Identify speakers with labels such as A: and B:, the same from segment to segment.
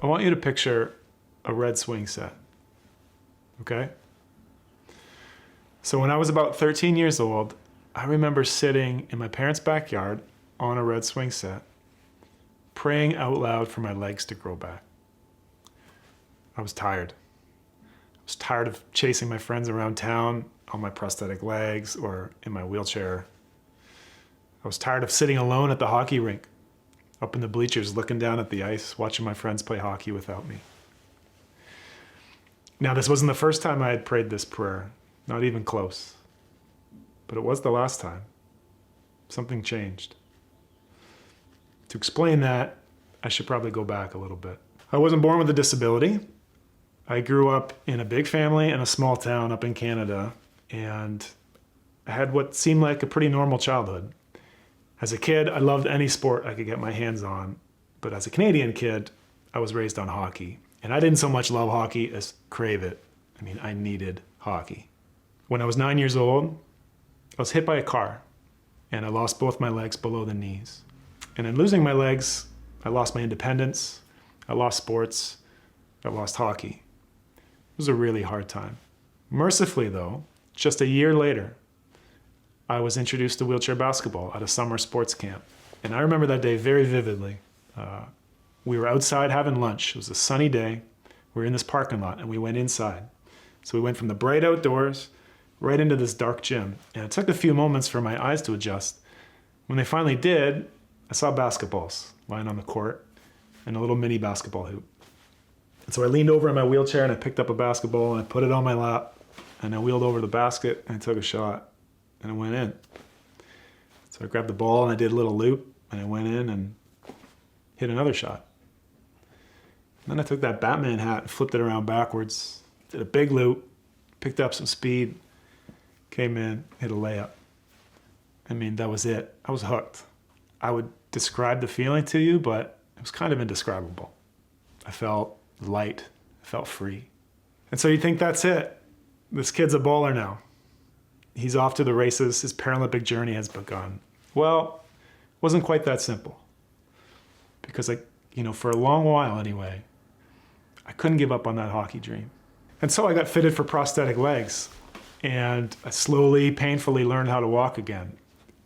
A: want you to picture a red swing set, okay? So when I was about 13 years old, I remember sitting in my parents' backyard on a red swing set, praying out loud for my legs to grow back. I was tired. I was tired of chasing my friends around town on my prosthetic legs or in my wheelchair. I was tired of sitting alone at the hockey rink, up in the bleachers, looking down at the ice, watching my friends play hockey without me. Now, this wasn't the first time I had prayed this prayer, not even close. But it was the last time. Something changed. To explain that, I should probably go back a little bit. I wasn't born with a disability. I grew up in a big family in a small town up in Canada, and I had what seemed like a pretty normal childhood. As a kid, I loved any sport I could get my hands on, but as a Canadian kid, I was raised on hockey. And I didn't so much love hockey as crave it. I mean, I needed hockey. When I was 9 years old, I was hit by a car, and I lost both my legs below the knees. And in losing my legs, I lost my independence, I lost sports, I lost hockey. It was a really hard time. Mercifully though, just a year later, I was introduced to wheelchair basketball at a summer sports camp. And I remember that day very vividly. We were outside having lunch. It was a sunny day. We were in this parking lot and we went inside. So we went from the bright outdoors right into this dark gym. And it took a few moments for my eyes to adjust. When they finally did, I saw basketballs lying on the court and a little mini basketball hoop. And so I leaned over in my wheelchair and I picked up a basketball and I put it on my lap and I wheeled over the basket and I took a shot and it went in. So I grabbed the ball and I did a little loop and I went in and hit another shot. And then I took that Batman hat and flipped it around backwards, did a big loop, picked up some speed, came in, hit a layup. I mean, that was it. I was hooked. I would describe the feeling to you, but it was kind of indescribable. I felt light, I felt free. And so you think that's it. This kid's a baller now. He's off to the races, his Paralympic journey has begun. Well, it wasn't quite that simple. Because for a long while anyway, I couldn't give up on that hockey dream. And so I got fitted for prosthetic legs. And I slowly, painfully learned how to walk again.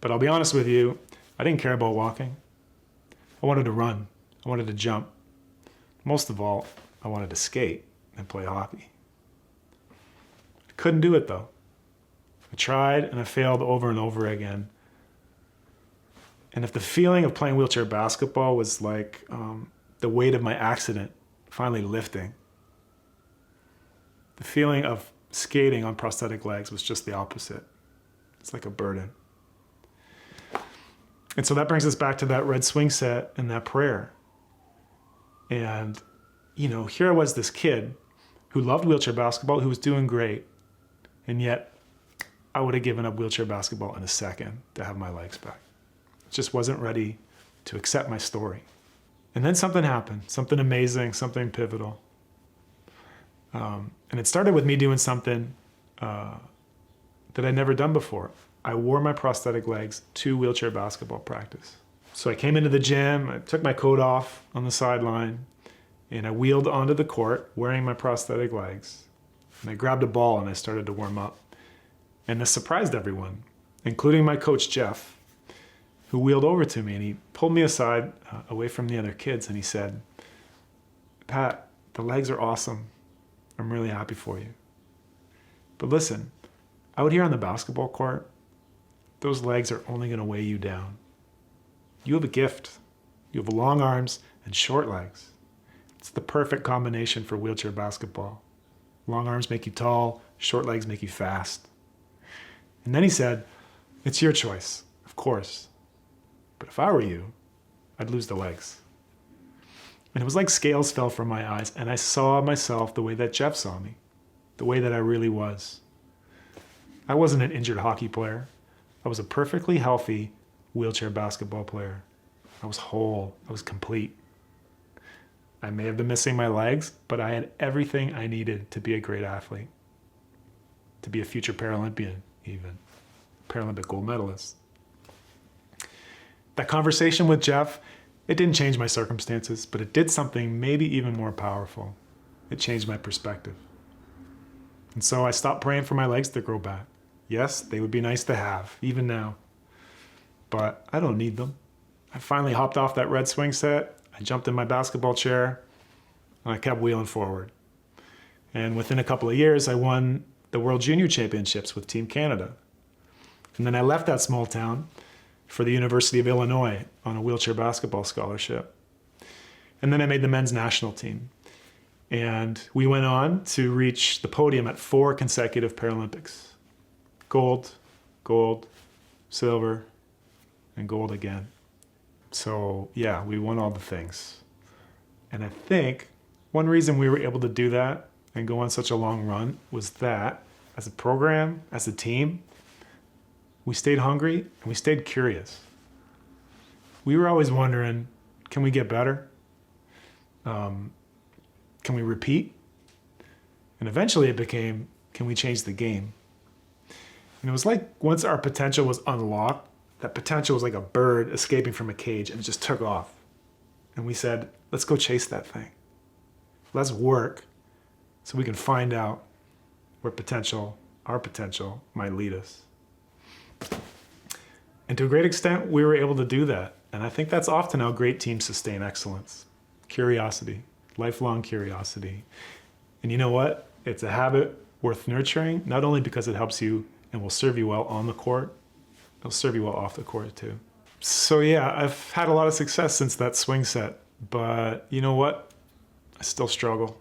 A: But I'll be honest with you, I didn't care about walking. I wanted to run. I wanted to jump. Most of all, I wanted to skate and play hockey. I couldn't do it though. I tried and I failed over and over again. And if the feeling of playing wheelchair basketball was like the weight of my accident finally lifting, the feeling of skating on prosthetic legs was just the opposite. It's like a burden. And so that brings us back to that red swing set and that prayer. And, here I was, this kid who loved wheelchair basketball, who was doing great. And yet I would have given up wheelchair basketball in a second to have my legs back. Just wasn't ready to accept my story. And then something happened, something amazing, something pivotal. And it started with me doing something that I'd never done before. I wore my prosthetic legs to wheelchair basketball practice. So I came into the gym, I took my coat off on the sideline, and I wheeled onto the court wearing my prosthetic legs. And I grabbed a ball and I started to warm up. And this surprised everyone, including my coach, Jeff, who wheeled over to me and he pulled me aside away from the other kids and he said, "Pat, the legs are awesome. I'm really happy for you. But listen, out here on the basketball court, those legs are only going to weigh you down. You have a gift. You have long arms and short legs. It's the perfect combination for wheelchair basketball. Long arms make you tall, short legs make you fast." And then he said, "It's your choice, of course. But if I were you, I'd lose the legs." And it was like scales fell from my eyes and I saw myself the way that Jeff saw me, the way that I really was. I wasn't an injured hockey player. I was a perfectly healthy wheelchair basketball player. I was whole, I was complete. I may have been missing my legs, but I had everything I needed to be a great athlete, to be a future Paralympian even, Paralympic gold medalist. That conversation with Jeff It didn't change my circumstances, but it did something maybe even more powerful. It changed my perspective. And so I stopped praying for my legs to grow back. Yes, they would be nice to have, even now. But I don't need them. I finally hopped off that red swing set. I jumped in my basketball chair, and I kept wheeling forward. And within a couple of years, I won the World Junior Championships with Team Canada. And then I left that small town for the University of Illinois on a wheelchair basketball scholarship. And then I made the men's national team. And we went on to reach the podium at 4 consecutive Paralympics. Gold, gold, silver, and gold again. So yeah, we won all the things. And I think one reason we were able to do that and go on such a long run was that as a program, as a team, we stayed hungry and we stayed curious. We were always wondering, can we get better? Can we repeat? And eventually it became, can we change the game? And it was like once our potential was unlocked, that potential was like a bird escaping from a cage and it just took off. And we said, let's go chase that thing. Let's work so we can find out where our potential might lead us. And to a great extent, we were able to do that. And I think that's often how great teams sustain excellence. Curiosity, lifelong curiosity. And you know what? It's a habit worth nurturing, not only because it helps you and will serve you well on the court, it'll serve you well off the court too. So yeah, I've had a lot of success since that swing set, but you know what? I still struggle.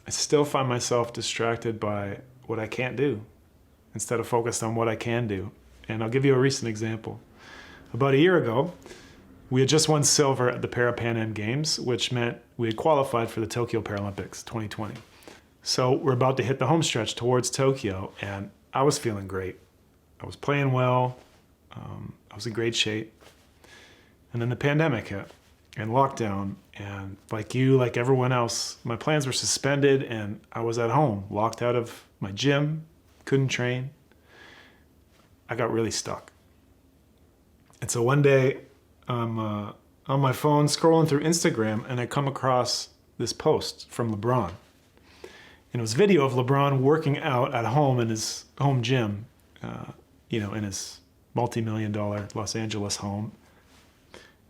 A: I still find myself distracted by what I can't do instead of focused on what I can do. And I'll give you a recent example. About a year ago, we had just won silver at the Pan Am Games, which meant we had qualified for the Tokyo Paralympics 2020. So we're about to hit the home stretch towards Tokyo, and I was feeling great. I was playing well. I was in great shape. And then the pandemic hit and lockdown. And like everyone else, my plans were suspended and I was at home, locked out of my gym, couldn't train. I got really stuck. And so one day I'm on my phone scrolling through Instagram and I come across this post from LeBron. And it was video of LeBron working out at home in his home gym, in his multi-million-dollar Los Angeles home.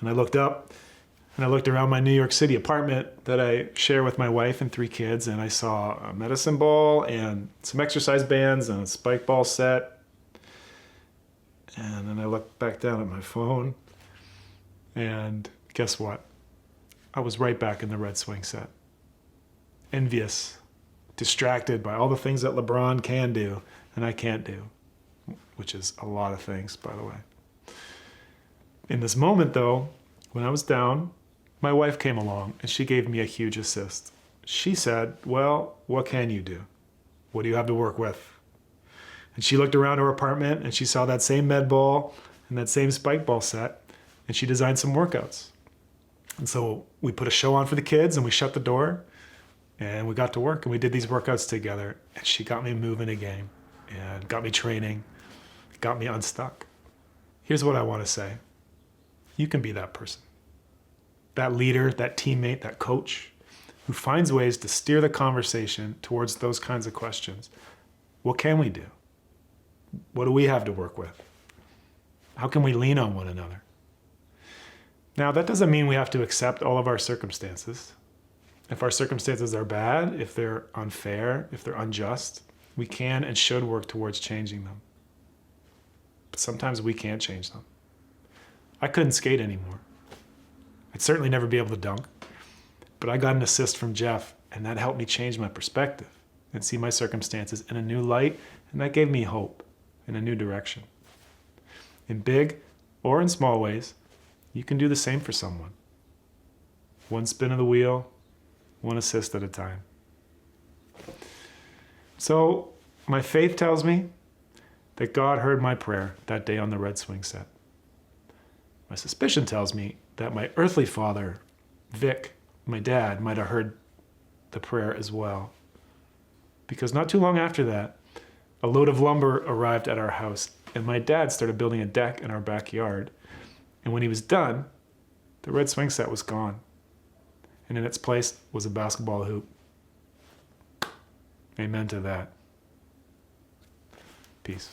A: And I looked up and I looked around my New York City apartment that I share with my wife and 3 kids, and I saw a medicine ball and some exercise bands and a spike ball set. And then I looked back down at my phone, and guess what? I was right back in the red swing set. Envious, distracted by all the things that LeBron can do and I can't do, which is a lot of things, by the way. In this moment, though, when I was down, my wife came along and she gave me a huge assist. She said, well, what can you do? What do you have to work with? And she looked around her apartment and she saw that same med ball and that same spike ball set, and she designed some workouts. And so we put a show on for the kids and we shut the door and we got to work and we did these workouts together, and she got me moving again and got me training, got me unstuck. Here's what I want to say. You can be that person, that leader, that teammate, that coach who finds ways to steer the conversation towards those kinds of questions. What can we do? What do we have to work with? How can we lean on one another? Now, that doesn't mean we have to accept all of our circumstances. If our circumstances are bad, if they're unfair, if they're unjust, we can and should work towards changing them. But sometimes we can't change them. I couldn't skate anymore. I'd certainly never be able to dunk, but I got an assist from Jeff, and that helped me change my perspective and see my circumstances in a new light, and that gave me hope in a new direction. In big or in small ways, you can do the same for someone. One spin of the wheel, one assist at a time. So my faith tells me that God heard my prayer that day on the red swing set. My suspicion tells me that my earthly father, Vic, my dad, might have heard the prayer as well. Because not too long after that, a load of lumber arrived at our house, and my dad started building a deck in our backyard. And when he was done, The red swing set was gone, and in its place was a basketball hoop. Amen to that. Peace.